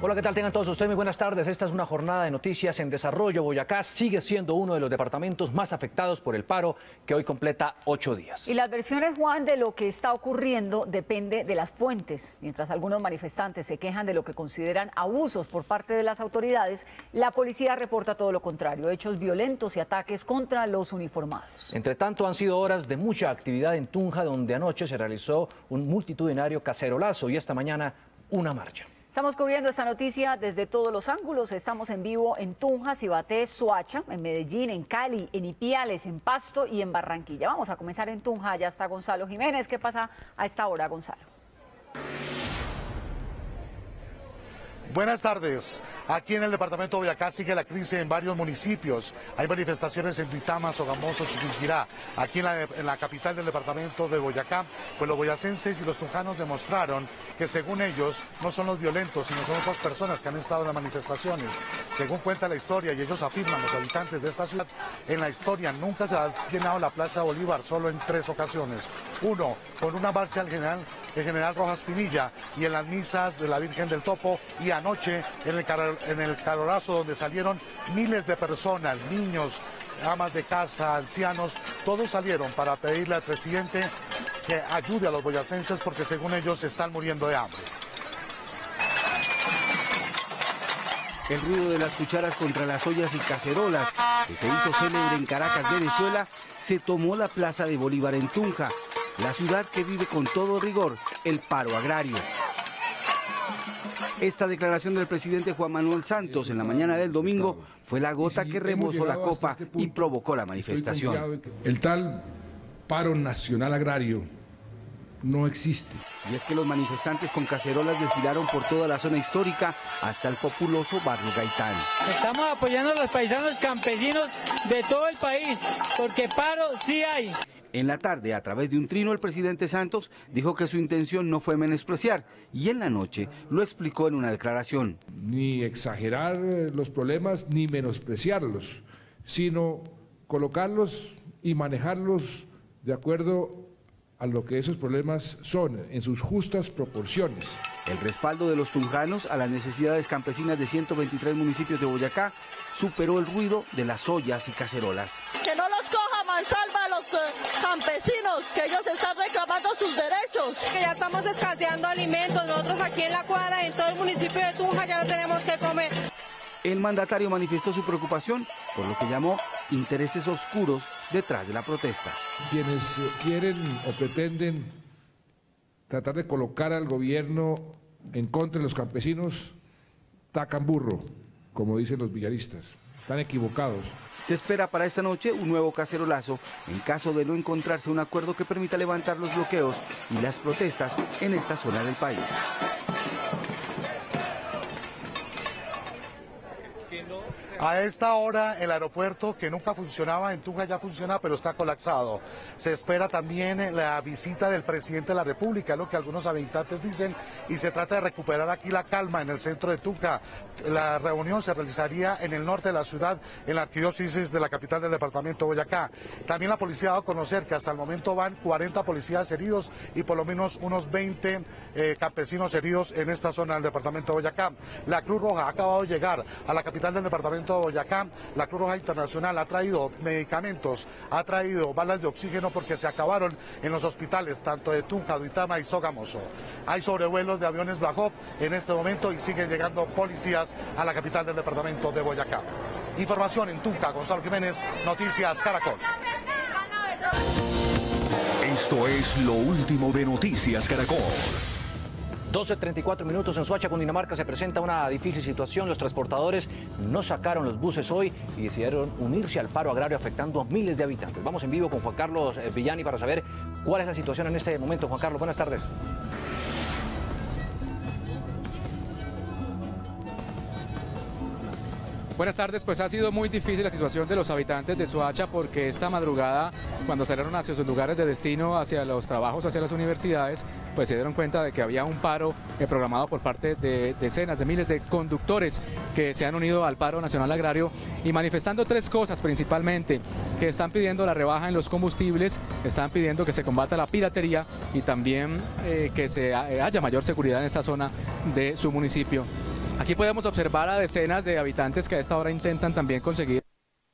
Hola, ¿qué tal? Tengan todos ustedes muy buenas tardes. Esta es una jornada de noticias en desarrollo. Boyacá sigue siendo uno de los departamentos más afectados por el paro, que hoy completa 8 días. Y las versiones, Juan, de lo que está ocurriendo depende de las fuentes. Mientras algunos manifestantes se quejan de lo que consideran abusos por parte de las autoridades, la policía reporta todo lo contrario, hechos violentos y ataques contra los uniformados. Entre tanto, han sido horas de mucha actividad en Tunja, donde anoche se realizó un multitudinario cacerolazo y esta mañana una marcha. Estamos cubriendo esta noticia desde todos los ángulos. Estamos en vivo en Tunja, Cibaté, Soacha, en Medellín, en Cali, en Ipiales, en Pasto y en Barranquilla. Vamos a comenzar en Tunja. Allá está Gonzalo Jiménez. ¿Qué pasa a esta hora, Gonzalo? Buenas tardes. Aquí en el departamento de Boyacá sigue la crisis en varios municipios. Hay manifestaciones en Duitama, Sogamoso, Chiquinquirá. Aquí en la capital del departamento de Boyacá, pues los boyacenses y los tunjanos demostraron que según ellos no son los violentos, sino son otras personas que han estado en las manifestaciones. Según cuenta la historia y ellos afirman, los habitantes de esta ciudad, en la historia nunca se ha llenado la Plaza Bolívar, solo en 3 ocasiones. Uno, con una marcha del general Rojas Pinilla y en las misas de la Virgen del Topo, y anoche en el carorazo donde salieron miles de personas, niños, amas de casa, ancianos, todos salieron para pedirle al presidente que ayude a los boyacenses porque según ellos están muriendo de hambre. El ruido de las cucharas contra las ollas y cacerolas, que se hizo célebre en Caracas, Venezuela, se tomó la Plaza de Bolívar en Tunja, la ciudad que vive con todo rigor el paro agrario. Esta declaración del presidente Juan Manuel Santos en la mañana del domingo fue la gota que rebosó la copa y provocó la manifestación. El tal paro nacional agrario no existe. Y es que los manifestantes con cacerolas desfilaron por toda la zona histórica hasta el populoso barrio Gaitán. Estamos apoyando a los paisanos campesinos de todo el país, porque paro sí hay. En la tarde, a través de un trino, el presidente Santos dijo que su intención no fue menospreciar y en la noche lo explicó en una declaración. Ni exagerar los problemas ni menospreciarlos, sino colocarlos y manejarlos de acuerdo a lo que esos problemas son, en sus justas proporciones. El respaldo de los tunjanos a las necesidades campesinas de 123 municipios de Boyacá superó el ruido de las ollas y cacerolas. Que no los coja mansalva a los campesinos, que ellos están reclamando sus derechos. Que ya estamos escaseando alimentos, nosotros aquí en la cuadra, en todo el municipio de Tunja ya no tenemos que comer. El mandatario manifestó su preocupación por lo que llamó intereses oscuros detrás de la protesta. Quienes quieren o pretenden tratar de colocar al gobierno en contra de los campesinos, tacan burro, como dicen los villaristas. Están equivocados. Se espera para esta noche un nuevo cacerolazo en caso de no encontrarse un acuerdo que permita levantar los bloqueos y las protestas en esta zona del país. A esta hora el aeropuerto que nunca funcionaba en Tunja ya funciona, pero está colapsado. Se espera también la visita del presidente de la República, lo que algunos habitantes dicen, y se trata de recuperar aquí la calma en el centro de Tunja. La reunión se realizaría en el norte de la ciudad, en la arquidiócesis de la capital del departamento de Boyacá. También la policía ha dado a conocer que hasta el momento van 40 policías heridos y por lo menos unos 20 campesinos heridos en esta zona del departamento de Boyacá. La Cruz Roja ha acabado de llegar a la capital del departamento de Boyacá. La Cruz Roja Internacional ha traído medicamentos, ha traído balas de oxígeno porque se acabaron en los hospitales tanto de Tunja, Duitama y Sogamoso. Hay sobrevuelos de aviones Black Hawk en este momento y siguen llegando policías a la capital del departamento de Boyacá. Información en Tunja, Gonzalo Jiménez, Noticias Caracol. Esto es lo último de Noticias Caracol. 12:34 minutos en Soacha, Cundinamarca, se presenta una difícil situación. Los transportadores no sacaron los buses hoy y decidieron unirse al paro agrario afectando a miles de habitantes. Vamos en vivo con Juan Carlos Villani para saber cuál es la situación en este momento. Juan Carlos, buenas tardes. Buenas tardes, pues ha sido muy difícil la situación de los habitantes de Soacha porque esta madrugada, cuando salieron hacia sus lugares de destino, hacia los trabajos, hacia las universidades, pues se dieron cuenta de que había un paro programado por parte de decenas de miles de conductores que se han unido al paro nacional agrario y manifestando 3 cosas principalmente, que están pidiendo la rebaja en los combustibles, están pidiendo que se combata la piratería y también que haya mayor seguridad en esta zona de su municipio. Aquí podemos observar a decenas de habitantes que a esta hora intentan también conseguir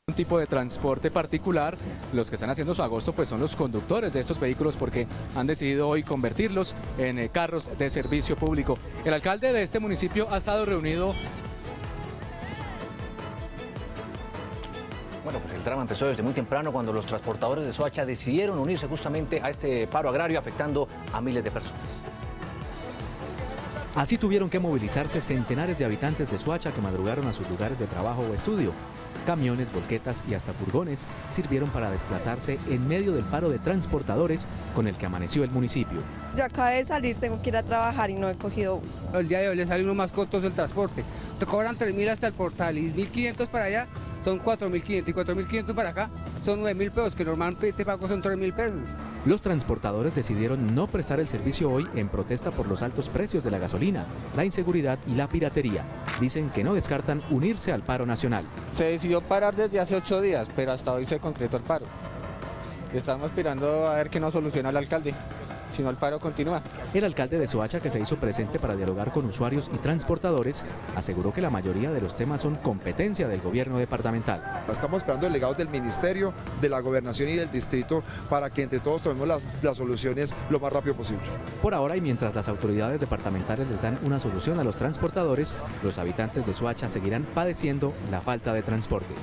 un tipo de transporte particular. Los que están haciendo su agosto pues son los conductores de estos vehículos, porque han decidido hoy convertirlos en carros de servicio público. El alcalde de este municipio ha estado reunido. Bueno, pues el drama empezó desde muy temprano, cuando los transportadores de Soacha decidieron unirse justamente a este paro agrario, afectando a miles de personas. Así tuvieron que movilizarse centenares de habitantes de Soacha que madrugaron a sus lugares de trabajo o estudio. Camiones, volquetas y hasta furgones sirvieron para desplazarse en medio del paro de transportadores con el que amaneció el municipio. Yo acabé de salir, tengo que ir a trabajar y no he cogido bus. El día de hoy le sale uno más costoso el transporte. Te cobran 3.000 hasta el portal y 1.500 para allá. Son 4.500 y 4.500 para acá son 9.000 pesos, que normalmente pago son 3.000 pesos. Los transportadores decidieron no prestar el servicio hoy en protesta por los altos precios de la gasolina, la inseguridad y la piratería. Dicen que no descartan unirse al paro nacional. Se decidió parar desde hace 8 días, pero hasta hoy se concretó el paro. Estamos esperando a ver qué nos soluciona el alcalde. Si no, el paro continúa. El alcalde de Soacha, que se hizo presente para dialogar con usuarios y transportadores, aseguró que la mayoría de los temas son competencia del gobierno departamental. Estamos esperando delegados del ministerio, de la gobernación y del distrito para que entre todos tomemos las soluciones lo más rápido posible. Por ahora, y mientras las autoridades departamentales les dan una solución a los transportadores, los habitantes de Soacha seguirán padeciendo la falta de transporte.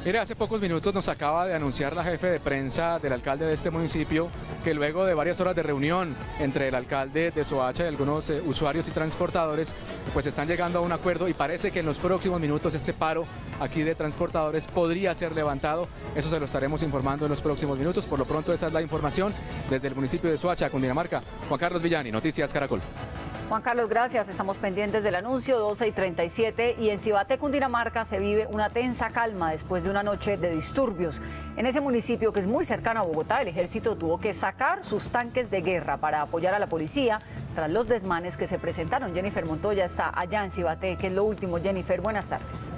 Mire, hace pocos minutos nos acaba de anunciar la jefe de prensa del alcalde de este municipio que luego de varias horas de reunión entre el alcalde de Soacha y algunos usuarios y transportadores, pues están llegando a un acuerdo y parece que en los próximos minutos este paro aquí de transportadores podría ser levantado. Eso se lo estaremos informando en los próximos minutos. Por lo pronto, esa es la información desde el municipio de Soacha, Cundinamarca. Juan Carlos Villani, Noticias Caracol. Juan Carlos, gracias. Estamos pendientes del anuncio, 12:37, y en Cibaté, Cundinamarca, se vive una tensa calma después de una noche de disturbios. En ese municipio, que es muy cercano a Bogotá, el ejército tuvo que sacar sus tanques de guerra para apoyar a la policía tras los desmanes que se presentaron. Jennifer Montoya está allá en Cibaté. ¿Qué es lo último, Jennifer? Buenas tardes.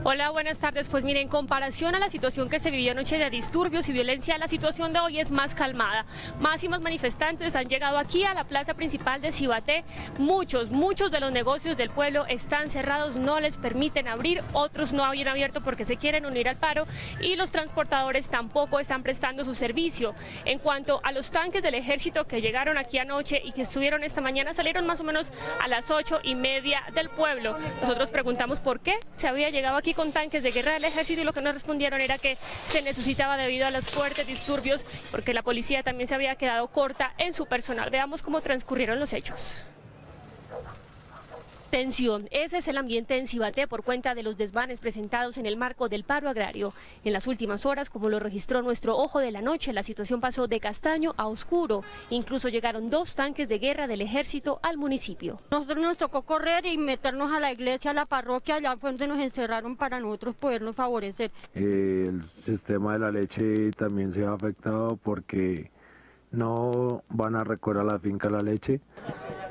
Hola, buenas tardes. Pues mire, en comparación a la situación que se vivió anoche de disturbios y violencia, la situación de hoy es más calmada. Más y más manifestantes han llegado aquí a la plaza principal de Cibaté. Muchos de los negocios del pueblo están cerrados, no les permiten abrir, otros no habían abierto porque se quieren unir al paro, y los transportadores tampoco están prestando su servicio. En cuanto a los tanques del ejército que llegaron aquí anoche y que estuvieron esta mañana, salieron más o menos a las 8:30 del pueblo. Nosotros preguntamos por qué se había llegado aquí con tanques de guerra del ejército, y lo que nos respondieron era que se necesitaba debido a los fuertes disturbios, porque la policía también se había quedado corta en su personal. Veamos cómo transcurrieron los hechos. Tensión, ese es el ambiente en Cibaté por cuenta de los desmanes presentados en el marco del paro agrario. En las últimas horas, como lo registró nuestro Ojo de la Noche, la situación pasó de castaño a oscuro. Incluso llegaron 2 tanques de guerra del ejército al municipio. Nosotros nos tocó correr y meternos a la iglesia, a la parroquia, allá fue donde nos encerraron para nosotros podernos favorecer. El sistema de la leche también se ha afectado porque no van a recorrer a la finca la leche.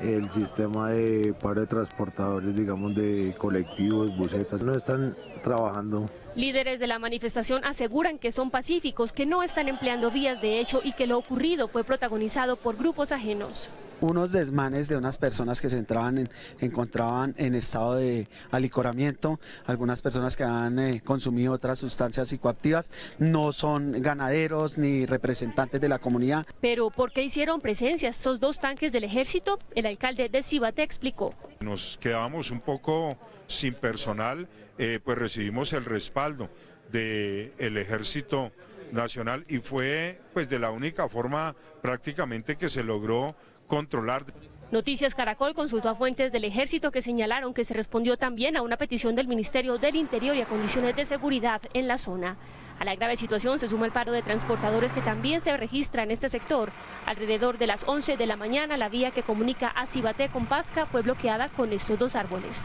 El sistema de paro de transportadores, digamos, de colectivos, busetas, no están trabajando. Líderes de la manifestación aseguran que son pacíficos, que no están empleando vías de hecho y que lo ocurrido fue protagonizado por grupos ajenos. Unos desmanes de unas personas que se encontraban en estado de alicoramiento, algunas personas que han consumido otras sustancias psicoactivas, no son ganaderos ni representantes de la comunidad. Pero ¿por qué hicieron presencia estos 2 tanques del ejército? El alcalde de Cibaté explicó. Nos quedábamos un poco sin personal, pues recibimos el respaldo del Ejército Nacional y fue pues de la única forma prácticamente que se logró controlar. Noticias Caracol consultó a fuentes del ejército que señalaron que se respondió también a una petición del Ministerio del Interior y a condiciones de seguridad en la zona. A la grave situación se suma el paro de transportadores que también se registra en este sector. Alrededor de las 11 de la mañana, la vía que comunica a Cibaté con Pasca fue bloqueada con estos 2 árboles.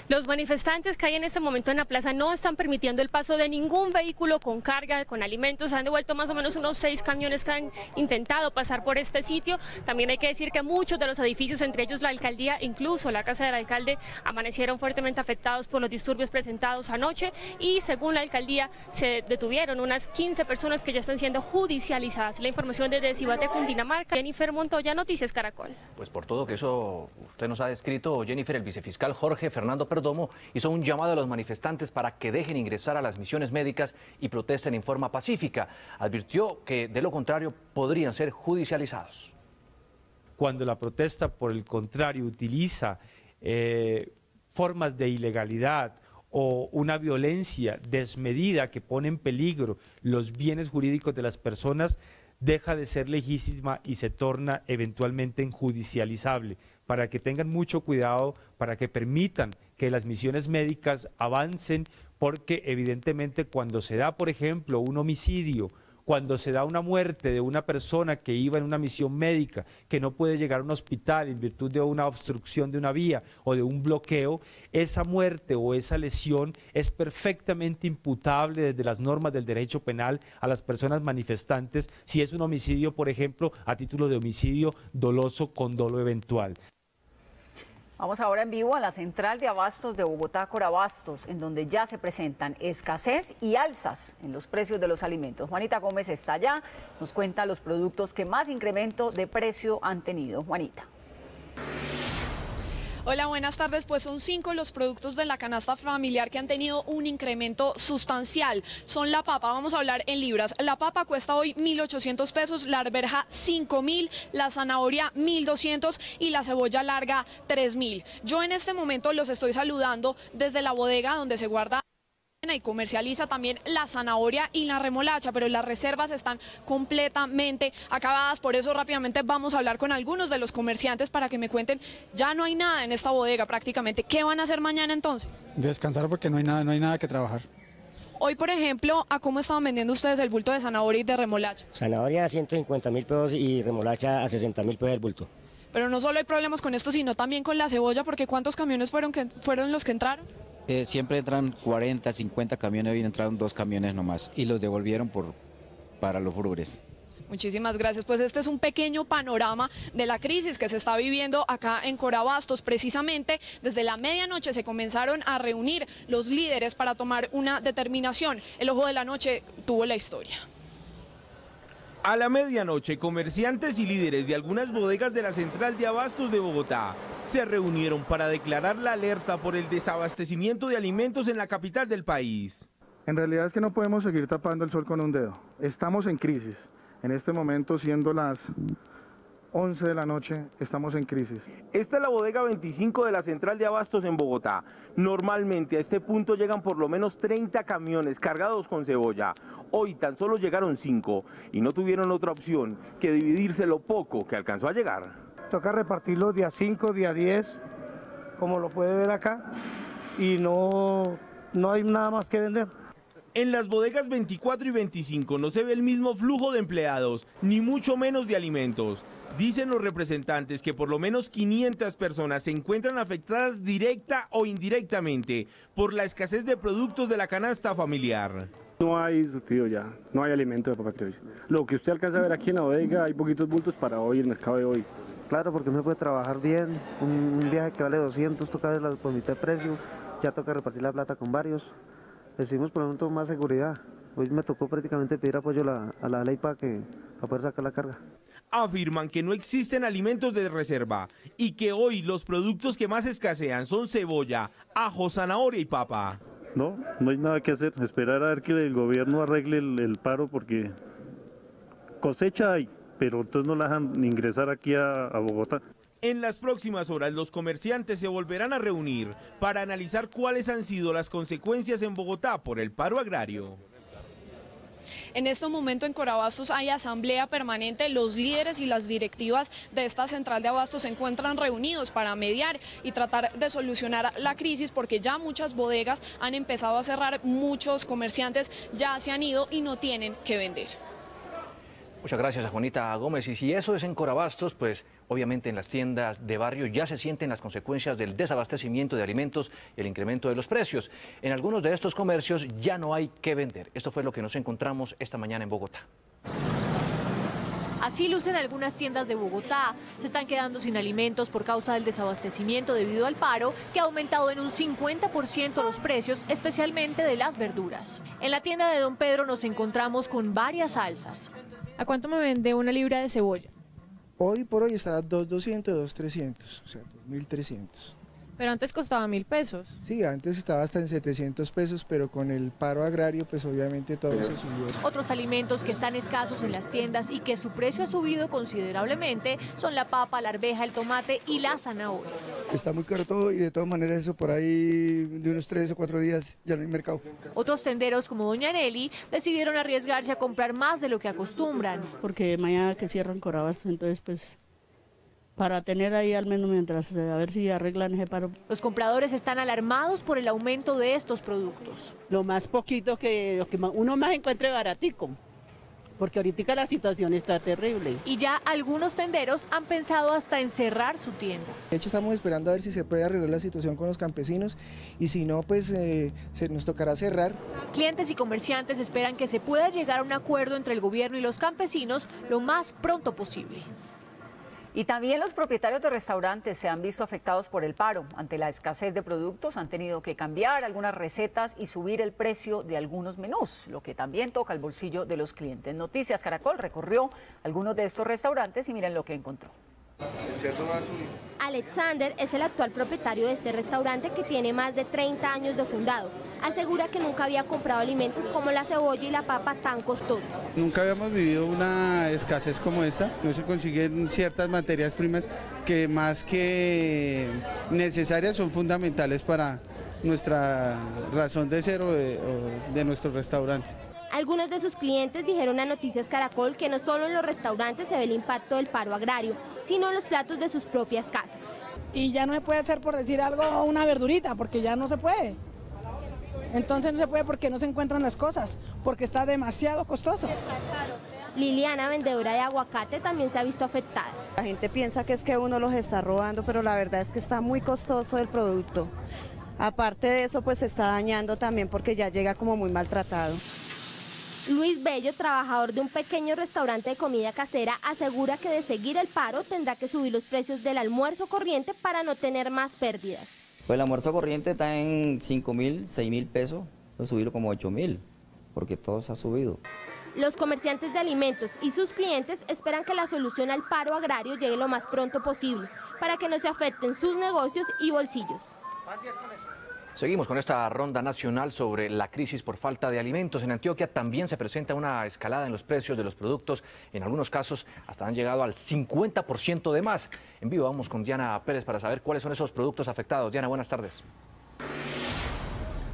Los manifestantes que hay en este momento en la plaza no están permitiendo el paso de ningún vehículo con carga, con alimentos. Han devuelto más o menos unos 6 camiones que han intentado pasar por este sitio. También hay que decir que muchos de los edificios, entre ellos la alcaldía, incluso la casa del alcalde, amanecieron fuertemente afectados por los disturbios presentados anoche y según la alcaldía se detuvieron unas 15 personas que ya están siendo judicializadas. La información desde Cibate, Cundinamarca. Jennifer Montoya, Noticias Caracol. Pues por todo que eso usted nos ha descrito, Jennifer, el vicefiscal Jorge Fernando Perdomo hizo un llamado a los manifestantes para que dejen ingresar a las misiones médicas y protesten en forma pacífica. Advirtió que de lo contrario podrían ser judicializados. Cuando la protesta, por el contrario, utiliza formas de ilegalidad o una violencia desmedida que pone en peligro los bienes jurídicos de las personas, deja de ser legítima y se torna eventualmente en judicializable, para que tengan mucho cuidado, para que permitan que las misiones médicas avancen, porque evidentemente cuando se da, por ejemplo, un homicidio, cuando se da una muerte de una persona que iba en una misión médica, que no puede llegar a un hospital en virtud de una obstrucción de una vía o de un bloqueo, esa muerte o esa lesión es perfectamente imputable desde las normas del derecho penal a las personas manifestantes, si es un homicidio, por ejemplo, a título de homicidio doloso con dolo eventual. Vamos ahora en vivo a la central de abastos de Bogotá, Corabastos, en donde ya se presentan escasez y alzas en los precios de los alimentos. Juanita Gómez está allá, nos cuenta los productos que más incremento de precio han tenido. Juanita. Hola, buenas tardes. Pues son 5 los productos de la canasta familiar que han tenido un incremento sustancial. Son la papa, vamos a hablar en libras. La papa cuesta hoy 1.800 pesos, la arveja 5.000, la zanahoria 1.200 y la cebolla larga 3.000. Yo en este momento los estoy saludando desde la bodega donde se guarda y comercializa también la zanahoria y la remolacha, pero las reservas están completamente acabadas. Por eso rápidamente vamos a hablar con algunos de los comerciantes para que me cuenten, ya no hay nada en esta bodega prácticamente. ¿Qué van a hacer mañana entonces? Descansar porque no hay nada que trabajar. Hoy, por ejemplo, ¿a cómo estaban vendiendo ustedes el bulto de zanahoria y de remolacha? Zanahoria a 150.000 pesos y remolacha a 60.000 pesos el bulto. Pero no solo hay problemas con esto, sino también con la cebolla, porque ¿cuántos camiones fueron los que entraron? Siempre entran 40, 50 camiones, hoy entraron 2 camiones nomás y los devolvieron para los frugres. Muchísimas gracias. Pues este es un pequeño panorama de la crisis que se está viviendo acá en Corabastos. Precisamente desde la medianoche se comenzaron a reunir los líderes para tomar una determinación. El ojo de la noche tuvo la historia. A la medianoche, comerciantes y líderes de algunas bodegas de la central de abastos de Bogotá se reunieron para declarar la alerta por el desabastecimiento de alimentos en la capital del país. En realidad es que no podemos seguir tapando el sol con un dedo. Estamos en crisis. En este momento, siendo las 11 de la noche, estamos en crisis. Esta es la bodega 25 de la central de abastos en Bogotá. Normalmente a este punto llegan por lo menos 30 camiones cargados con cebolla. Hoy tan solo llegaron 5 y no tuvieron otra opción que dividirse lo poco que alcanzó a llegar. Toca repartirlos día 5, día 10, como lo puede ver acá, y no hay nada más que vender. En las bodegas 24 y 25 no se ve el mismo flujo de empleados, ni mucho menos de alimentos. Dicen los representantes que por lo menos 500 personas se encuentran afectadas directa o indirectamente por la escasez de productos de la canasta familiar. No hay surtido ya, no hay alimento de papa criolla. Lo que usted alcanza a ver aquí en la bodega, hay poquitos bultos para hoy, el mercado de hoy. Claro, porque no se puede trabajar bien, un viaje que vale 200 toca verlo por mitad de precio, ya toca repartir la plata con varios. Decidimos por el momento más seguridad. Hoy me tocó prácticamente pedir apoyo a la ley para poder sacar la carga. Afirman que no existen alimentos de reserva y que hoy los productos que más escasean son cebolla, ajo, zanahoria y papa. No hay nada que hacer, esperar a ver que el gobierno arregle el paro porque cosecha hay, pero entonces no la dejan ingresar aquí a Bogotá. En las próximas horas los comerciantes se volverán a reunir para analizar cuáles han sido las consecuencias en Bogotá por el paro agrario. En este momento en Corabastos hay asamblea permanente, los líderes y las directivas de esta central de abastos se encuentran reunidos para mediar y tratar de solucionar la crisis porque ya muchas bodegas han empezado a cerrar, muchos comerciantes ya se han ido y no tienen que vender. Muchas gracias a Juanita Gómez. Y si eso es en Corabastos, pues obviamente en las tiendas de barrio ya se sienten las consecuencias del desabastecimiento de alimentos y el incremento de los precios. En algunos de estos comercios ya no hay que vender. Esto fue lo que nos encontramos esta mañana en Bogotá. Así lucen algunas tiendas de Bogotá. Se están quedando sin alimentos por causa del desabastecimiento debido al paro, que ha aumentado en un 50% los precios, especialmente de las verduras. En la tienda de Don Pedro nos encontramos con varias salsas. ¿A cuánto me vende una libra de cebolla? Hoy por hoy está a 2.200, 2.300, o sea, 2.300. Pero antes costaba 1.000 pesos. Sí, antes estaba hasta en 700 pesos, pero con el paro agrario, pues obviamente todo se subió. Otros alimentos que están escasos en las tiendas y que su precio ha subido considerablemente son la papa, la arveja, el tomate y la zanahoria. Está muy caro todo y de todas maneras eso por ahí de unos 3 o 4 días ya no hay mercado. Otros tenderos como Doña Nelly decidieron arriesgarse a comprar más de lo que acostumbran. Porque mañana que cierran Corabastos, entonces pues para tener ahí al menos mientras a ver si arreglan ese paro. Los compradores están alarmados por el aumento de estos productos. Lo más poquito que uno más encuentre baratico, porque ahorita la situación está terrible. Y ya algunos tenderos han pensado hasta en cerrar su tienda. De hecho estamos esperando a ver si se puede arreglar la situación con los campesinos y si no pues nos tocará cerrar. Clientes y comerciantes esperan que se pueda llegar a un acuerdo entre el gobierno y los campesinos lo más pronto posible. Y también los propietarios de restaurantes se han visto afectados por el paro. Ante la escasez de productos han tenido que cambiar algunas recetas y subir el precio de algunos menús, lo que también toca el bolsillo de los clientes. Noticias Caracol recorrió algunos de estos restaurantes y miren lo que encontró. Alexander es el actual propietario de este restaurante que tiene más de 30 años de fundado. Asegura que nunca había comprado alimentos como la cebolla y la papa tan costosos. Nunca habíamos vivido una escasez como esta, no se consiguen ciertas materias primas que más que necesarias son fundamentales para nuestra razón de ser o de nuestro restaurante. Algunos de sus clientes dijeron a Noticias Caracol que no solo en los restaurantes se ve el impacto del paro agrario, sino en los platos de sus propias casas. Y ya no se puede hacer, por decir algo, una verdurita, porque ya no se puede. Entonces no se puede porque no se encuentran las cosas, porque está demasiado costoso. Liliana, vendedora de aguacate, también se ha visto afectada. La gente piensa que es que uno los está robando, pero la verdad es que está muy costoso el producto. Aparte de eso, pues se está dañando también porque ya llega como muy maltratado. Luis Bello, trabajador de un pequeño restaurante de comida casera, asegura que de seguir el paro tendrá que subir los precios del almuerzo corriente para no tener más pérdidas. Pues el almuerzo corriente está en 5.000, 6.000 pesos, voy a subirlo como 8.000, porque todo se ha subido. Los comerciantes de alimentos y sus clientes esperan que la solución al paro agrario llegue lo más pronto posible, para que no se afecten sus negocios y bolsillos. Seguimos con esta ronda nacional sobre la crisis por falta de alimentos. En Antioquia también se presenta una escalada en los precios de los productos. En algunos casos hasta han llegado al 50% de más. En vivo vamos con Diana Pérez para saber cuáles son esos productos afectados. Diana, buenas tardes.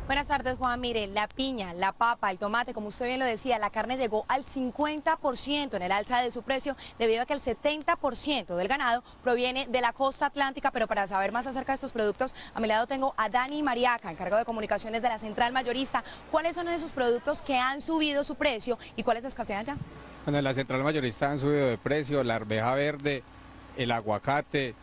Buenas tardes, Juan. Mire, la piña, la papa, el tomate, como usted bien lo decía, la carne llegó al 50% en el alza de su precio debido a que el 70% del ganado proviene de la costa atlántica. Pero para saber más acerca de estos productos, a mi lado tengo a Dani Mariaca, encargado de comunicaciones de la central mayorista. ¿Cuáles son esos productos que han subido su precio y cuáles escasean ya? Bueno, en la central mayorista han subido de precio la arveja verde, el aguacate,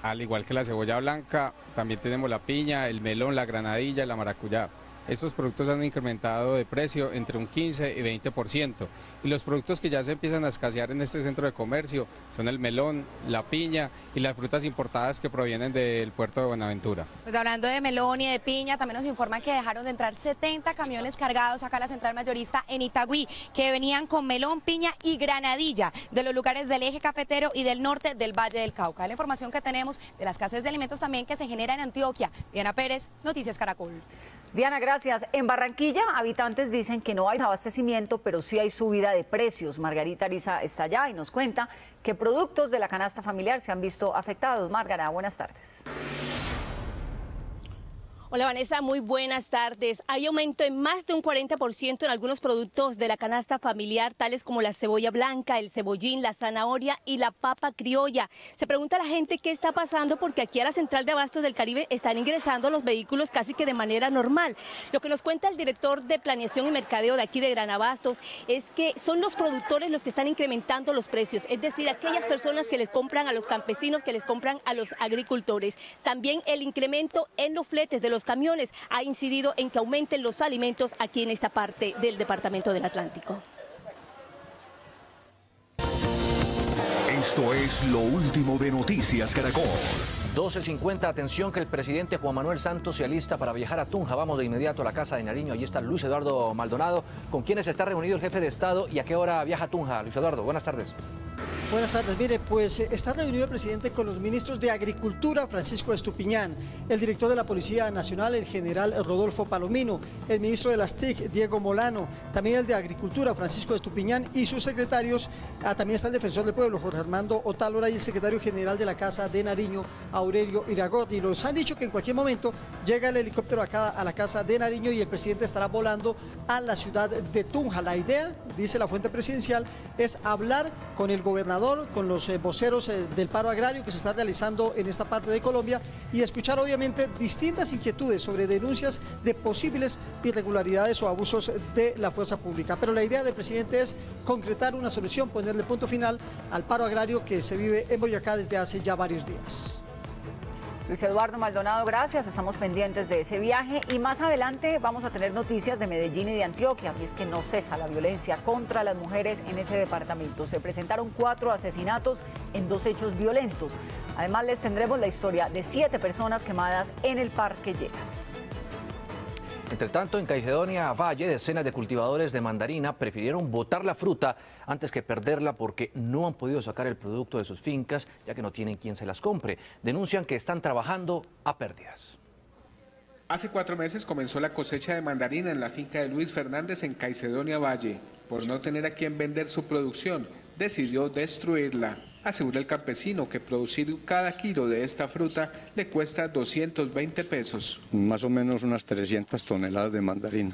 al igual que la cebolla blanca. También tenemos la piña, el melón, la granadilla y la maracuyá. Estos productos han incrementado de precio entre un 15 y 20%. Y los productos que ya se empiezan a escasear en este centro de comercio son el melón, la piña y las frutas importadas que provienen del puerto de Buenaventura. Pues hablando de melón y de piña, también nos informan que dejaron de entrar 70 camiones cargados acá a la central mayorista en Itagüí, que venían con melón, piña y granadilla de los lugares del eje cafetero y del norte del Valle del Cauca. La información que tenemos de la escasez de alimentos también que se genera en Antioquia. Diana Pérez, Noticias Caracol. Diana, gracias. En Barranquilla, habitantes dicen que no hay abastecimiento, pero sí hay subida de precios. Margarita Ariza está allá y nos cuenta que productos de la canasta familiar se han visto afectados. Margarita, buenas tardes. Hola Vanessa, muy buenas tardes. Hay aumento en más de un 40% en algunos productos de la canasta familiar, tales como la cebolla blanca, el cebollín, la zanahoria y la papa criolla. Se pregunta a la gente qué está pasando porque aquí a la Central de Abastos del Caribe están ingresando los vehículos casi que de manera normal. Lo que nos cuenta el director de Planeación y Mercadeo de aquí de Gran Abastos es que son los productores los que están incrementando los precios, es decir, aquellas personas que les compran a los campesinos, que les compran a los agricultores. También el incremento en los fletes de los camiones ha incidido en que aumenten los alimentos aquí en esta parte del departamento del Atlántico. Esto es lo último de Noticias Caracol. 12:50, atención que el presidente Juan Manuel Santos se alista para viajar a Tunja. Vamos de inmediato a la casa de Nariño. Allí está Luis Eduardo Maldonado, con quienes está reunido el jefe de Estado. ¿Y a qué hora viaja a Tunja? Luis Eduardo, buenas tardes. Buenas tardes. Mire, pues está reunido el presidente con los ministros de Agricultura, Francisco Estupiñán, el director de la Policía Nacional, el general Rodolfo Palomino, el ministro de las TIC, Diego Molano, también el de Agricultura, Francisco Estupiñán, y sus secretarios. También está el defensor del pueblo, Jorge Armando Otálora, y el secretario general de la Casa de Nariño, Aurelio Iragot. Y nos han dicho que en cualquier momento llega el helicóptero acá a la Casa de Nariño y el presidente estará volando a la ciudad de Tunja. La idea, dice la fuente presidencial, es hablar con el gobernador, con los voceros del paro agrario que se está realizando en esta parte de Colombia y escuchar obviamente distintas inquietudes sobre denuncias de posibles irregularidades o abusos de la fuerza pública. Pero la idea del presidente es concretar una solución, ponerle punto final al paro agrario que se vive en Boyacá desde hace ya varios días. Luis Eduardo Maldonado, gracias. Estamos pendientes de ese viaje y más adelante vamos a tener noticias de Medellín y de Antioquia. Y es que no cesa la violencia contra las mujeres en ese departamento. Se presentaron 4 asesinatos en 2 hechos violentos. Además les tendremos la historia de 7 personas quemadas en el Parque Lleras. Entre tanto, en Caicedonia Valle, decenas de cultivadores de mandarina prefirieron botar la fruta antes que perderla porque no han podido sacar el producto de sus fincas, ya que no tienen quien se las compre. Denuncian que están trabajando a pérdidas. Hace 4 meses comenzó la cosecha de mandarina en la finca de Luis Fernández en Caicedonia Valle. Por no tener a quien vender su producción, decidió destruirla. Asegura el campesino que producir cada kilo de esta fruta le cuesta 220 pesos. Más o menos unas 300 toneladas de mandarina.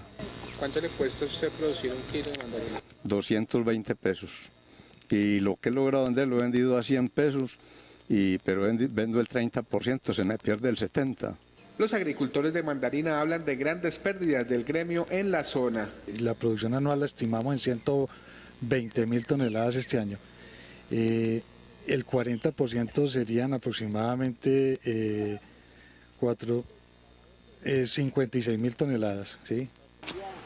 ¿Cuánto le cuesta a usted producir un kilo de mandarina? 220 pesos. Y lo que he logrado vender lo he vendido a 100 pesos, pero vendo el 30%, se me pierde el 70%. Los agricultores de mandarina hablan de grandes pérdidas del gremio en la zona. La producción anual la estimamos en 120.000 toneladas este año. El 40% serían aproximadamente 56.000 toneladas, ¿sí?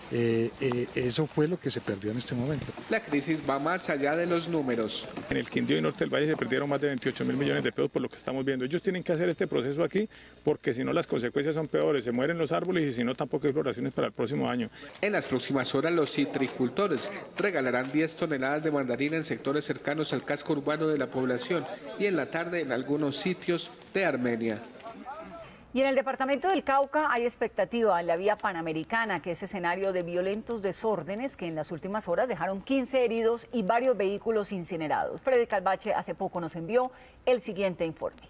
Eso fue lo que se perdió en este momento. La crisis va más allá de los números. En el Quindío y Norte del Valle se perdieron más de 28.000 millones de pesos por lo que estamos viendo. Ellos tienen que hacer este proceso aquí porque si no las consecuencias son peores, se mueren los árboles y si no tampoco hay floraciones para el próximo año. En las próximas horas los citricultores regalarán 10 toneladas de mandarina en sectores cercanos al casco urbano de la población y en la tarde en algunos sitios de Armenia. Y en el departamento del Cauca hay expectativa en la vía Panamericana, que es escenario de violentos desórdenes que en las últimas horas dejaron 15 heridos y varios vehículos incinerados. Freddy Calvache hace poco nos envió el siguiente informe.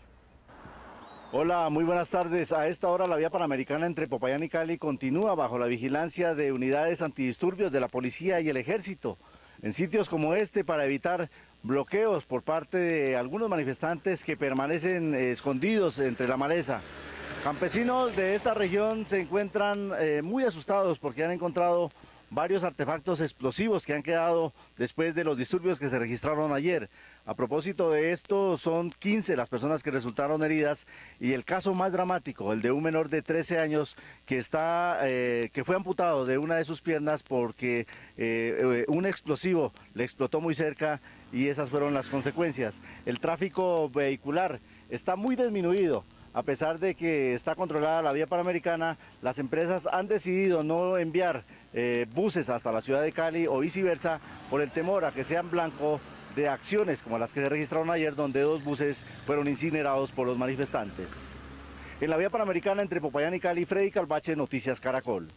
Hola, muy buenas tardes. A esta hora la vía Panamericana entre Popayán y Cali continúa bajo la vigilancia de unidades antidisturbios de la policía y el ejército. En sitios como este para evitar bloqueos por parte de algunos manifestantes que permanecen escondidos entre la maleza. Campesinos de esta región se encuentran muy asustados porque han encontrado varios artefactos explosivos que han quedado después de los disturbios que se registraron ayer. A propósito de esto, son 15 las personas que resultaron heridas y el caso más dramático, el de un menor de 13 años que fue amputado de una de sus piernas porque un explosivo le explotó muy cerca y esas fueron las consecuencias. El tráfico vehicular está muy disminuido. A pesar de que está controlada la vía Panamericana, las empresas han decidido no enviar buses hasta la ciudad de Cali o viceversa por el temor a que sean blanco de acciones como las que se registraron ayer, donde 2 buses fueron incinerados por los manifestantes. En la vía Panamericana entre Popayán y Cali, Freddy Calvache, Noticias Caracol.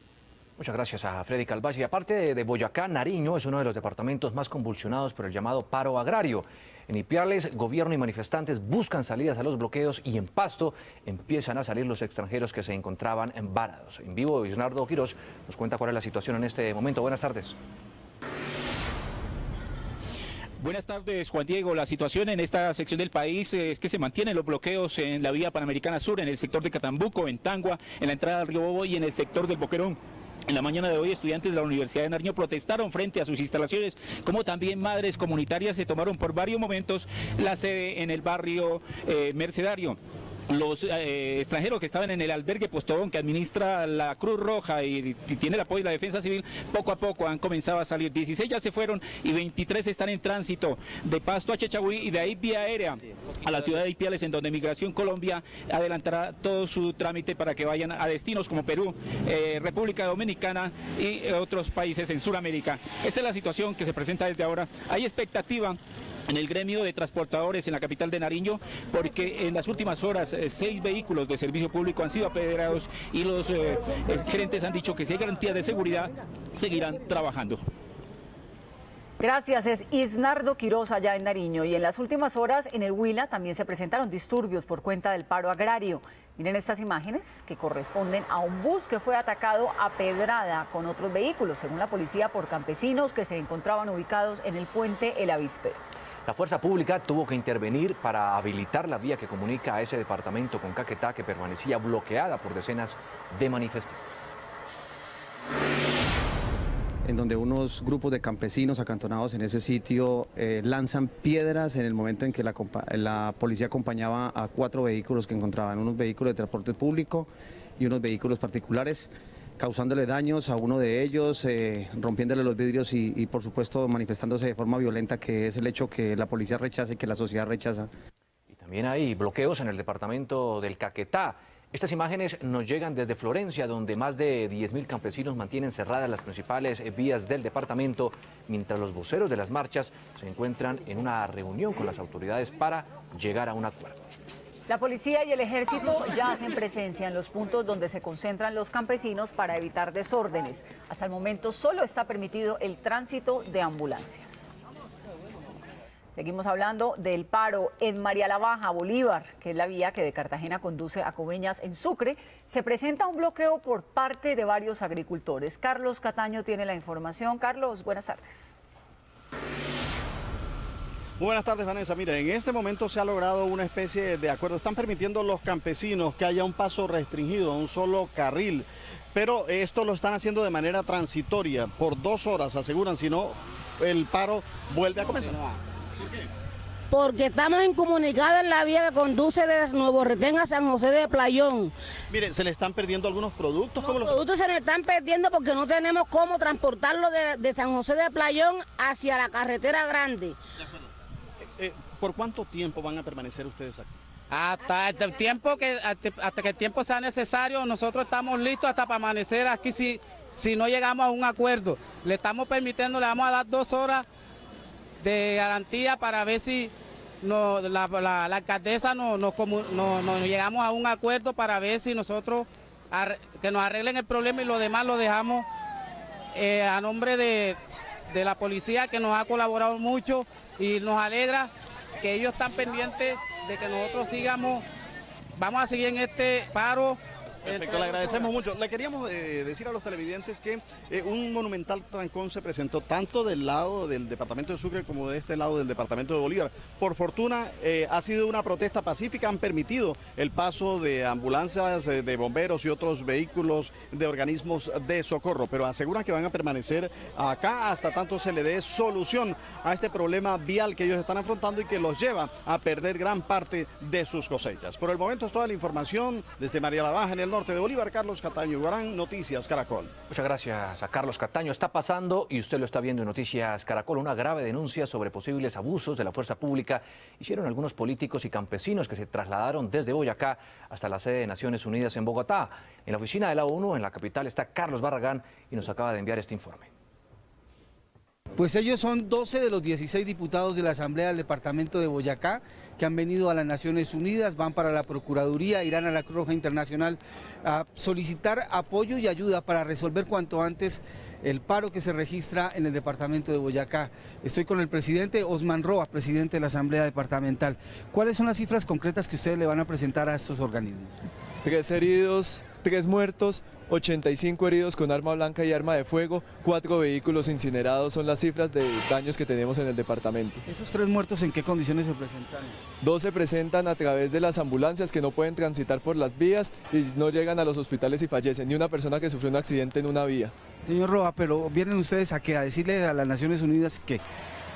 Muchas gracias a Freddy Calvache. Y aparte de Boyacá, Nariño es uno de los departamentos más convulsionados por el llamado paro agrario. En Ipiales, gobierno y manifestantes buscan salidas a los bloqueos y en Pasto empiezan a salir los extranjeros que se encontraban varados. En vivo, Isnardo Quirós nos cuenta cuál es la situación en este momento. Buenas tardes. Buenas tardes, Juan Diego. La situación en esta sección del país es que se mantienen los bloqueos en la vía Panamericana Sur, en el sector de Catambuco, en Tangua, en la entrada al Río Bobo y en el sector del Boquerón. En la mañana de hoy, estudiantes de la Universidad de Nariño protestaron frente a sus instalaciones, como también madres comunitarias se tomaron por varios momentos la sede en el barrio Mercedario. Los extranjeros que estaban en el albergue Postobón, que administra la Cruz Roja y tiene el apoyo de la Defensa Civil, poco a poco han comenzado a salir. 16 ya se fueron y 23 están en tránsito de Pasto a Chechagüí y de ahí vía aérea a la ciudad de Ipiales, en donde Migración Colombia adelantará todo su trámite para que vayan a destinos como Perú, República Dominicana y otros países en Sudamérica. Esta es la situación que se presenta desde ahora. Hay expectativa en el gremio de transportadores en la capital de Nariño, porque en las últimas horas 6 vehículos de servicio público han sido apedreados y los gerentes han dicho que si hay garantía de seguridad seguirán trabajando. Gracias, es Isnardo Quirós allá en Nariño. Y en las últimas horas en el Huila también se presentaron disturbios por cuenta del paro agrario. Miren estas imágenes que corresponden a un bus que fue atacado a pedrada con otros vehículos, según la policía, por campesinos que se encontraban ubicados en el puente El Avispero. La fuerza pública tuvo que intervenir para habilitar la vía que comunica a ese departamento con Caquetá, que permanecía bloqueada por decenas de manifestantes. En donde unos grupos de campesinos acantonados en ese sitio lanzan piedras en el momento en que la policía acompañaba a 4 vehículos que encontraban, unos vehículos de transporte público y unos vehículos particulares, causándole daños a uno de ellos, rompiéndole los vidrios y por supuesto manifestándose de forma violenta, que es el hecho que la policía rechaza y que la sociedad rechaza. Y también hay bloqueos en el departamento del Caquetá. Estas imágenes nos llegan desde Florencia, donde más de 10.000 campesinos mantienen cerradas las principales vías del departamento, mientras los voceros de las marchas se encuentran en una reunión con las autoridades para llegar a un acuerdo. La policía y el ejército ya hacen presencia en los puntos donde se concentran los campesinos para evitar desórdenes. Hasta el momento solo está permitido el tránsito de ambulancias. Seguimos hablando del paro en María la Baja, Bolívar, que es la vía que de Cartagena conduce a Coveñas, en Sucre. Se presenta un bloqueo por parte de varios agricultores. Carlos Cataño tiene la información. Carlos, buenas tardes. Muy buenas tardes, Vanessa. Mira, en este momento se ha logrado una especie de acuerdo. Están permitiendo los campesinos que haya un paso restringido a un solo carril, pero esto lo están haciendo de manera transitoria, por 2 horas, aseguran, si no, el paro vuelve a comenzar. Porque estamos incomunicados en la vía que conduce de Nuevo Retén a San José de Playón. Mire, se le están perdiendo algunos productos. Los productos se nos están perdiendo porque no tenemos cómo transportarlo de San José de Playón hacia la carretera grande. ¿Por cuánto tiempo van a permanecer ustedes aquí? Hasta el tiempo hasta que el tiempo sea necesario. Nosotros estamos listos hasta para amanecer aquí si no llegamos a un acuerdo. Le estamos permitiendo, le vamos a dar 2 horas de garantía para ver si la alcaldesa nos llegamos a un acuerdo para ver si nosotros que nos arreglen el problema, y lo demás lo dejamos a nombre de la policía, que nos ha colaborado mucho, y nos alegra que ellos están pendientes de que nosotros vamos a seguir en este paro. Perfecto, le agradecemos mucho. Le queríamos decir a los televidentes que un monumental trancón se presentó tanto del lado del departamento de Sucre como de este lado del departamento de Bolívar. Por fortuna ha sido una protesta pacífica, han permitido el paso de ambulancias, de bomberos y otros vehículos de organismos de socorro, pero aseguran que van a permanecer acá hasta tanto se le dé solución a este problema vial que ellos están afrontando y que los lleva a perder gran parte de sus cosechas. Por el momento es toda la información desde María la Baja, en el norte de Bolívar. Carlos Cataño, Guarán, Noticias Caracol. Muchas gracias a Carlos Cataño. Está pasando, y usted lo está viendo en Noticias Caracol, una grave denuncia sobre posibles abusos de la fuerza pública. Hicieron algunos políticos y campesinos que se trasladaron desde Boyacá hasta la sede de Naciones Unidas en Bogotá. En la oficina de la ONU, en la capital, está Carlos Barragán y nos acaba de enviar este informe. Pues ellos son 12 de los 16 diputados de la Asamblea del Departamento de Boyacá, que han venido a las Naciones Unidas, van para la Procuraduría, irán a la Cruz Roja Internacional a solicitar apoyo y ayuda para resolver cuanto antes el paro que se registra en el departamento de Boyacá. Estoy con el presidente Osman Roa, presidente de la Asamblea Departamental. ¿Cuáles son las cifras concretas que ustedes le van a presentar a estos organismos? 3 heridos, 3 muertos, 85 heridos con arma blanca y arma de fuego, 4 vehículos incinerados, son las cifras de daños que tenemos en el departamento. ¿Esos 3 muertos en qué condiciones se presentan? 2 se presentan a través de las ambulancias que no pueden transitar por las vías y no llegan a los hospitales y fallecen, ni una persona que sufrió un accidente en una vía. Señor Roa, pero ¿vienen ustedes a qué? ¿A decirle a las Naciones Unidas qué?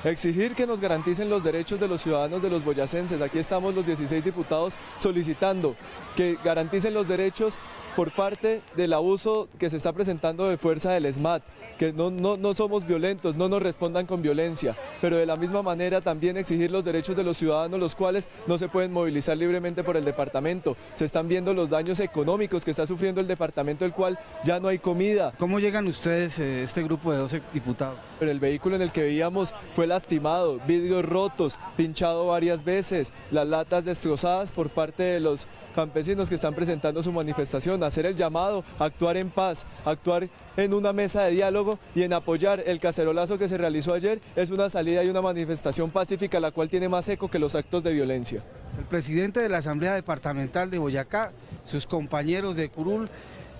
Exigir que nos garanticen los derechos de los ciudadanos de los boyacenses. Aquí estamos los 16 diputados solicitando que garanticen los derechos por parte del abuso que se está presentando de fuerza del SMAT, que no somos violentos, no nos respondan con violencia, pero de la misma manera también exigir los derechos de los ciudadanos, los cuales no se pueden movilizar libremente por el departamento. Se están viendo los daños económicos que está sufriendo el departamento, el cual ya no hay comida. ¿Cómo llegan ustedes, este grupo de 12 diputados? Pero el vehículo en el que veíamos fue lastimado, vidrios rotos, pinchado varias veces, las latas destrozadas por parte de los campesinos que están presentando su manifestación. Hacer el llamado a actuar en paz, actuar en una mesa de diálogo y en apoyar el cacerolazo que se realizó ayer. Es una salida y una manifestación pacífica, la cual tiene más eco que los actos de violencia. El presidente de la Asamblea Departamental de Boyacá, sus compañeros de Curul,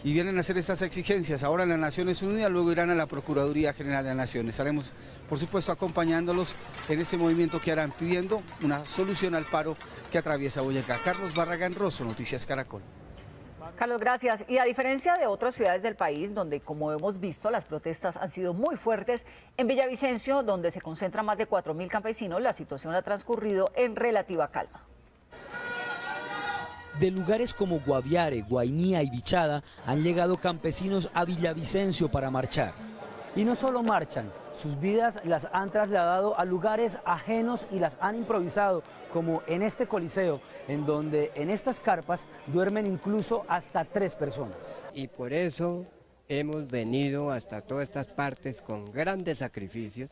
y vienen a hacer estas exigencias ahora en las Naciones Unidas, luego irán a la Procuraduría General de las Naciones. Estaremos, por supuesto, acompañándolos en ese movimiento que harán pidiendo una solución al paro que atraviesa Boyacá. Carlos Barragán Rosso, Noticias Caracol. Carlos, gracias. Y a diferencia de otras ciudades del país, donde, como hemos visto, las protestas han sido muy fuertes, en Villavicencio, donde se concentran más de 4.000 campesinos, la situación ha transcurrido en relativa calma. De lugares como Guaviare, Guainía y Bichada han llegado campesinos a Villavicencio para marchar. Y no solo marchan, sus vidas las han trasladado a lugares ajenos y las han improvisado, como en este coliseo, en donde en estas carpas duermen incluso hasta 3 personas. Y por eso hemos venido hasta todas estas partes con grandes sacrificios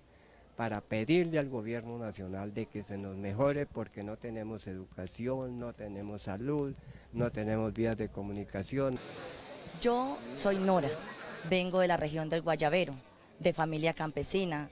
para pedirle al gobierno nacional de que se nos mejore, porque no tenemos educación, no tenemos salud, no tenemos vías de comunicación. Yo soy Nora, vengo de la región del Guayabero, de familia campesina,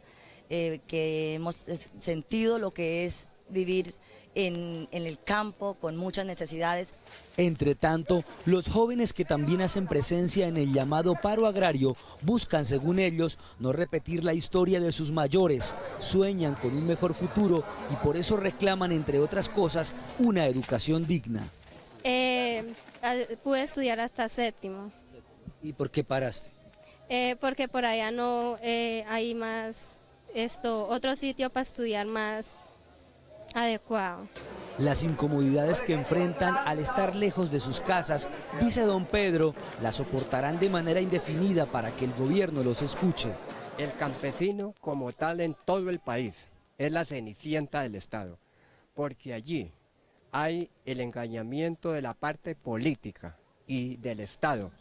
que hemos sentido lo que es vivir en el campo con muchas necesidades. Entre tanto, los jóvenes que también hacen presencia en el llamado paro agrario buscan, según ellos, no repetir la historia de sus mayores, sueñan con un mejor futuro y por eso reclaman, entre otras cosas, una educación digna. Pude estudiar hasta 7º. ¿Y por qué paraste? Porque por allá no hay más otro sitio para estudiar más adecuado. Las incomodidades que enfrentan al estar lejos de sus casas, dice don Pedro, las soportarán de manera indefinida para que el gobierno los escuche. El campesino, como tal en todo el país, es la cenicienta del Estado, porque allí hay el engañamiento de la parte política y del Estado,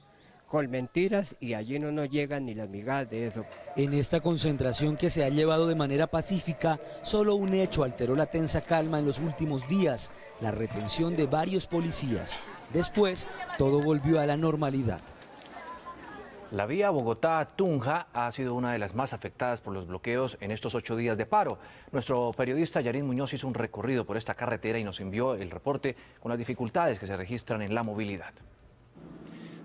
con mentiras, y allí no nos llegan ni las migajas de eso. En esta concentración que se ha llevado de manera pacífica, solo un hecho alteró la tensa calma en los últimos días, la retención de varios policías. Después, todo volvió a la normalidad. La vía Bogotá-Tunja ha sido una de las más afectadas por los bloqueos en estos 8 días de paro. Nuestro periodista Yarín Muñoz hizo un recorrido por esta carretera y nos envió el reporte con las dificultades que se registran en la movilidad.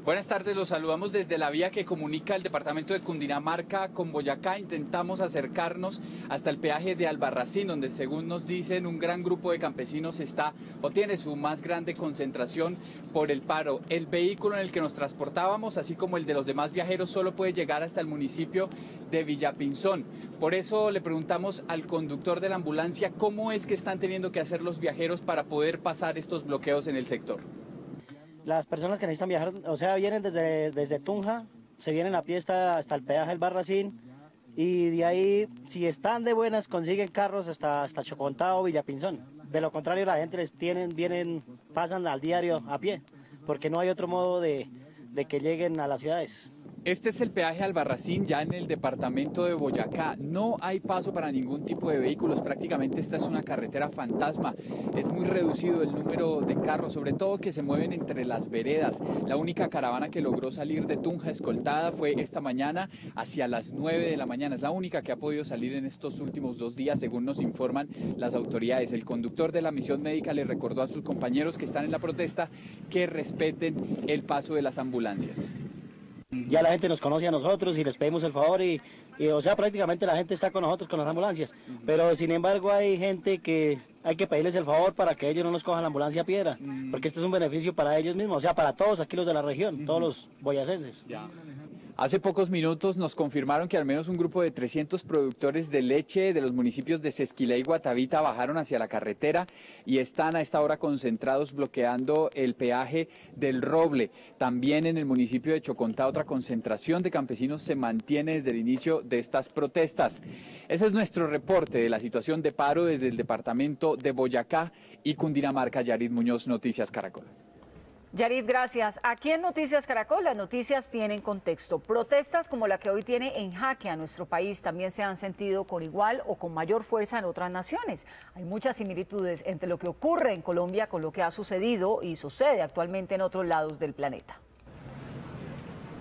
Buenas tardes, los saludamos desde la vía que comunica el departamento de Cundinamarca con Boyacá. Intentamos acercarnos hasta el peaje de Albarracín, donde, según nos dicen, un gran grupo de campesinos está o tiene su más grande concentración por el paro. El vehículo en el que nos transportábamos, así como el de los demás viajeros, solo puede llegar hasta el municipio de Villapinzón. Por eso le preguntamos al conductor de la ambulancia cómo es que están teniendo que hacer los viajeros para poder pasar estos bloqueos en el sector. Las personas que necesitan viajar, o sea, vienen desde Tunja, se vienen a pie hasta el peaje del Barracín, y de ahí, si están de buenas, consiguen carros hasta Chocontá o Villapinzón. De lo contrario, la gente pasan al diario a pie, porque no hay otro modo de que lleguen a las ciudades. Este es el peaje Albarracín, ya en el departamento de Boyacá. No hay paso para ningún tipo de vehículos, prácticamente esta es una carretera fantasma. Es muy reducido el número de carros, sobre todo que se mueven entre las veredas. La única caravana que logró salir de Tunja escoltada fue esta mañana hacia las 9 de la mañana. Es la única que ha podido salir en estos últimos 2 días, según nos informan las autoridades. El conductor de la misión médica le recordó a sus compañeros que están en la protesta que respeten el paso de las ambulancias. Ya la gente nos conoce a nosotros y les pedimos el favor y o sea, prácticamente la gente está con nosotros, con las ambulancias. Pero sin embargo hay gente que hay que pedirles el favor para que ellos no nos cojan la ambulancia a piedra, porque este es un beneficio para ellos mismos, o sea, para todos aquí los de la región, todos los boyacenses. Hace pocos minutos nos confirmaron que al menos un grupo de 300 productores de leche de los municipios de Sesquilá y Guatavita bajaron hacia la carretera y están a esta hora concentrados bloqueando el peaje del Roble. También en el municipio de Chocontá otra concentración de campesinos se mantiene desde el inicio de estas protestas. Ese es nuestro reporte de la situación de paro desde el departamento de Boyacá y Cundinamarca. Yarit Muñoz, Noticias Caracol. Yarit, gracias. Aquí en Noticias Caracol, las noticias tienen contexto. Protestas como la que hoy tiene en jaque a nuestro país también se han sentido con igual o con mayor fuerza en otras naciones. Hay muchas similitudes entre lo que ocurre en Colombia con lo que ha sucedido y sucede actualmente en otros lados del planeta.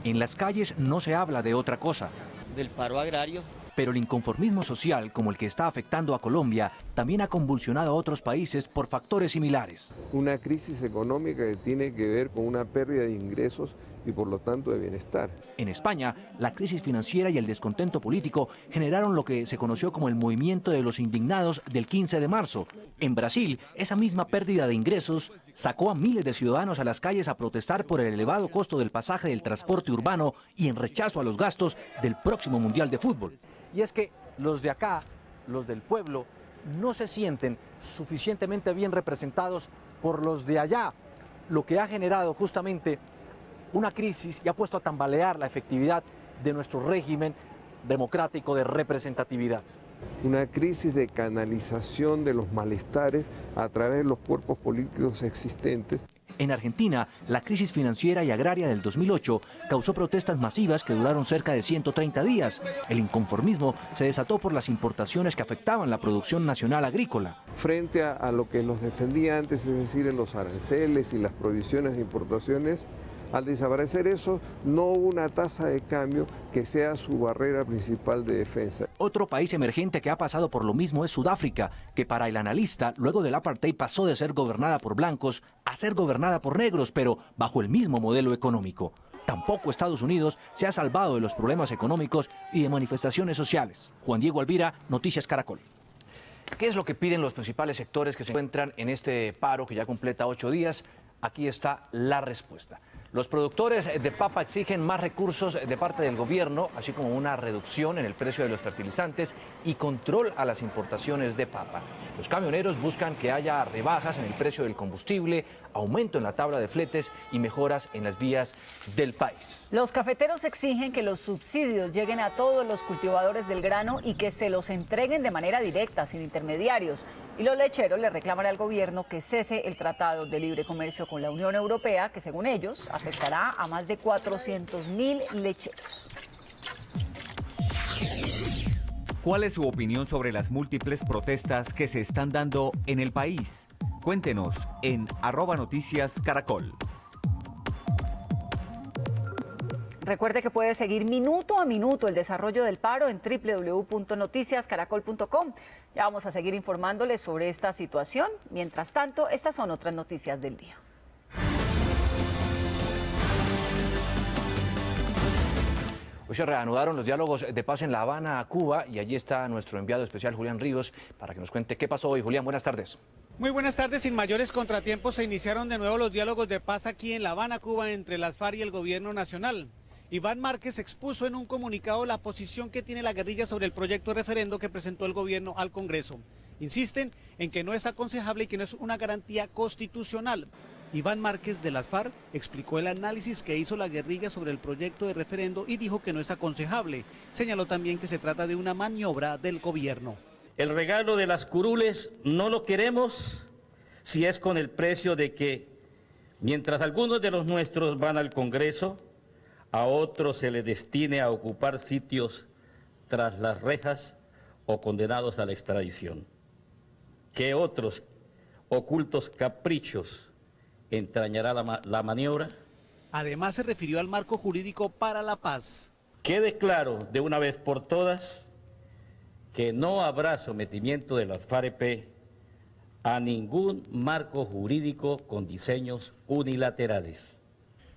En las calles no se habla de otra cosa. Del paro agrario. Pero el inconformismo social, como el que está afectando a Colombia, también ha convulsionado a otros países por factores similares. Una crisis económica que tiene que ver con una pérdida de ingresos y por lo tanto de bienestar. En España, la crisis financiera y el descontento político generaron lo que se conoció como el movimiento de los indignados del 15 de marzo. En Brasil, esa misma pérdida de ingresos sacó a miles de ciudadanos a las calles a protestar por el elevado costo del pasaje del transporte urbano y en rechazo a los gastos del próximo Mundial de Fútbol. Y es que los de acá, los del pueblo, no se sienten suficientemente bien representados por los de allá, lo que ha generado justamente una crisis y ha puesto a tambalear la efectividad de nuestro régimen democrático de representatividad. Una crisis de canalización de los malestares a través de los cuerpos políticos existentes. En Argentina, la crisis financiera y agraria del 2008 causó protestas masivas que duraron cerca de 130 días. El inconformismo se desató por las importaciones que afectaban la producción nacional agrícola. Frente a lo que los defendía antes, es decir, en los aranceles y las prohibiciones de importaciones, al desaparecer eso, no hubo una tasa de cambio que sea su barrera principal de defensa. Otro país emergente que ha pasado por lo mismo es Sudáfrica, que para el analista, luego del apartheid pasó de ser gobernada por blancos a ser gobernada por negros, pero bajo el mismo modelo económico. Tampoco Estados Unidos se ha salvado de los problemas económicos y de manifestaciones sociales. Juan Diego Alvira, Noticias Caracol. ¿Qué es lo que piden los principales sectores que se encuentran en este paro que ya completa 8 días? Aquí está la respuesta. Los productores de papa exigen más recursos de parte del gobierno, así como una reducción en el precio de los fertilizantes y control a las importaciones de papa. Los camioneros buscan que haya rebajas en el precio del combustible, aumento en la tabla de fletes y mejoras en las vías del país. Los cafeteros exigen que los subsidios lleguen a todos los cultivadores del grano y que se los entreguen de manera directa, sin intermediarios. Y los lecheros le reclaman al gobierno que cese el Tratado de Libre Comercio con la Unión Europea, que según ellos afectará a más de 400.000 lecheros. ¿Cuál es su opinión sobre las múltiples protestas que se están dando en el país? Cuéntenos en @noticiascaracol. Recuerde que puede seguir minuto a minuto el desarrollo del paro en www.noticiascaracol.com. Ya vamos a seguir informándoles sobre esta situación. Mientras tanto, estas son otras noticias del día. Hoy se reanudaron los diálogos de paz en La Habana, Cuba, y allí está nuestro enviado especial Julián Ríos para que nos cuente qué pasó hoy. Julián, buenas tardes. Muy buenas tardes. Sin mayores contratiempos se iniciaron de nuevo los diálogos de paz aquí en La Habana, Cuba, entre las FARC y el gobierno nacional. Iván Márquez expuso en un comunicado la posición que tiene la guerrilla sobre el proyecto de referendo que presentó el gobierno al Congreso. Insisten en que no es aconsejable y que no es una garantía constitucional. Iván Márquez de las FARC explicó el análisis que hizo la guerrilla sobre el proyecto de referendo y dijo que no es aconsejable. Señaló también que se trata de una maniobra del gobierno. El regalo de las curules no lo queremos si es con el precio de que, mientras algunos de los nuestros van al Congreso, a otros se les destine a ocupar sitios tras las rejas o condenados a la extradición. Que otros ocultos caprichos entrañará la maniobra. Además se refirió al marco jurídico para la paz. Quede claro de una vez por todas que no habrá sometimiento de las FAREP a ningún marco jurídico con diseños unilaterales.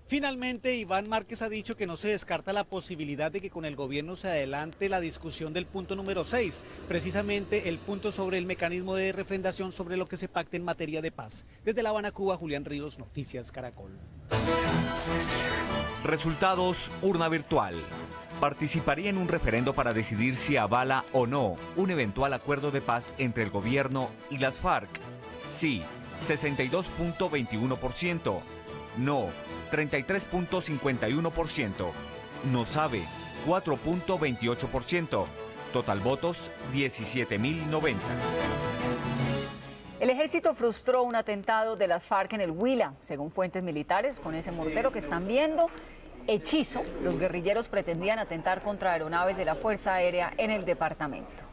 Finalmente, Iván Márquez ha dicho que no se descarta la posibilidad de que con el gobierno se adelante la discusión del punto número 6, precisamente el punto sobre el mecanismo de refrendación sobre lo que se pacte en materia de paz. Desde La Habana, Cuba, Julián Ríos, Noticias Caracol. Resultados urna virtual. Participaría en un referendo para decidir si avala o no un eventual acuerdo de paz entre el gobierno y las FARC. Sí, 62.21%. No, 33.51%. No sabe, 4.28%. Total votos, 17.090. El ejército frustró un atentado de las FARC en el Huila, según fuentes militares, con ese mortero que están viendo. Hechizo, los guerrilleros pretendían atentar contra aeronaves de la Fuerza Aérea en el departamento.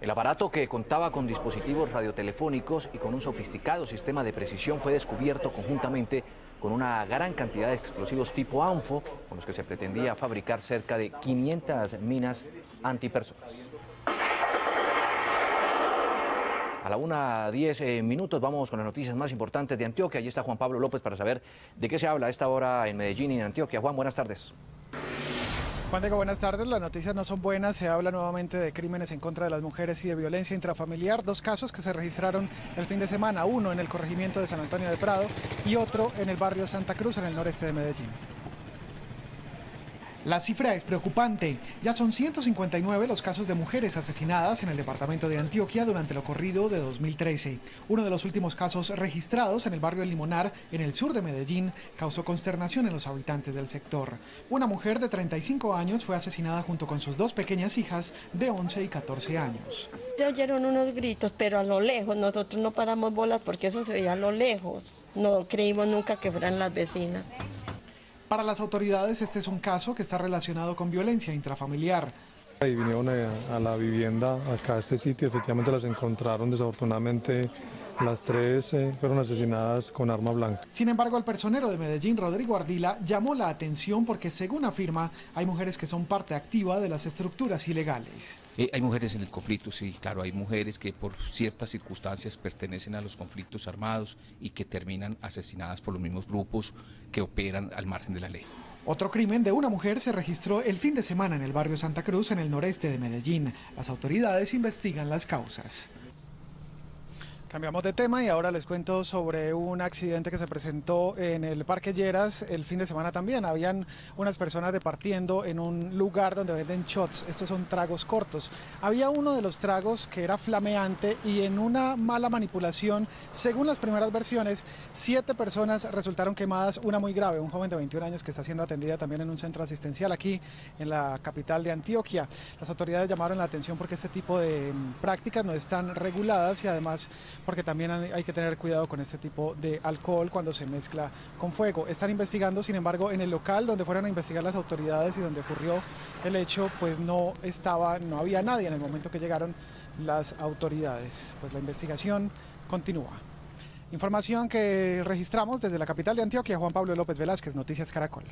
El aparato, que contaba con dispositivos radiotelefónicos y con un sofisticado sistema de precisión, fue descubierto conjuntamente con una gran cantidad de explosivos tipo ANFO, con los que se pretendía fabricar cerca de 500 minas antipersonas. A la 1:10 vamos con las noticias más importantes de Antioquia. Allí está Juan Pablo López para saber de qué se habla a esta hora en Medellín y en Antioquia. Juan, buenas tardes. Juan Diego, buenas tardes. Las noticias no son buenas. Se habla nuevamente de crímenes en contra de las mujeres y de violencia intrafamiliar. Dos casos que se registraron el fin de semana, uno en el corregimiento de San Antonio de Prado y otro en el barrio Santa Cruz, en el noreste de Medellín. La cifra es preocupante. Ya son 159 los casos de mujeres asesinadas en el departamento de Antioquia durante lo corrido de 2013. Uno de los últimos casos registrados en el barrio El Limonar, en el sur de Medellín, causó consternación en los habitantes del sector. Una mujer de 35 años fue asesinada junto con sus dos pequeñas hijas de 11 y 14 años. Se oyeron unos gritos, pero a lo lejos. Nosotros no paramos bolas porque eso se oía a lo lejos. No creímos nunca que fueran las vecinas. Para las autoridades, este es un caso que está relacionado con violencia intrafamiliar. Y vinieron a la vivienda, acá a este sitio, efectivamente las encontraron. Desafortunadamente las tres fueron asesinadas con arma blanca. Sin embargo, el personero de Medellín, Rodrigo Ardila, llamó la atención porque, según afirma, hay mujeres que son parte activa de las estructuras ilegales. Hay mujeres en el conflicto, sí, claro, hay mujeres que por ciertas circunstancias pertenecen a los conflictos armados y que terminan asesinadas por los mismos grupos que operan al margen de la ley. Otro crimen de una mujer se registró el fin de semana en el barrio Santa Cruz, en el noreste de Medellín. Las autoridades investigan las causas. Cambiamos de tema y ahora les cuento sobre un accidente que se presentó en el Parque Lleras el fin de semana también. Habían unas personas departiendo en un lugar donde venden shots. Estos son tragos cortos. Había uno de los tragos que era flameante y en una mala manipulación, según las primeras versiones, 7 personas resultaron quemadas, una muy grave, un joven de 21 años que está siendo atendida también en un centro asistencial aquí en la capital de Antioquia. Las autoridades llamaron la atención porque este tipo de prácticas no están reguladas y además porque también hay que tener cuidado con este tipo de alcohol cuando se mezcla con fuego. Están investigando, sin embargo, en el local donde fueron a investigar las autoridades y donde ocurrió el hecho, pues no había nadie en el momento que llegaron las autoridades. Pues la investigación continúa. Información que registramos desde la capital de Antioquia. Juan Pablo López Velázquez, Noticias Caracol.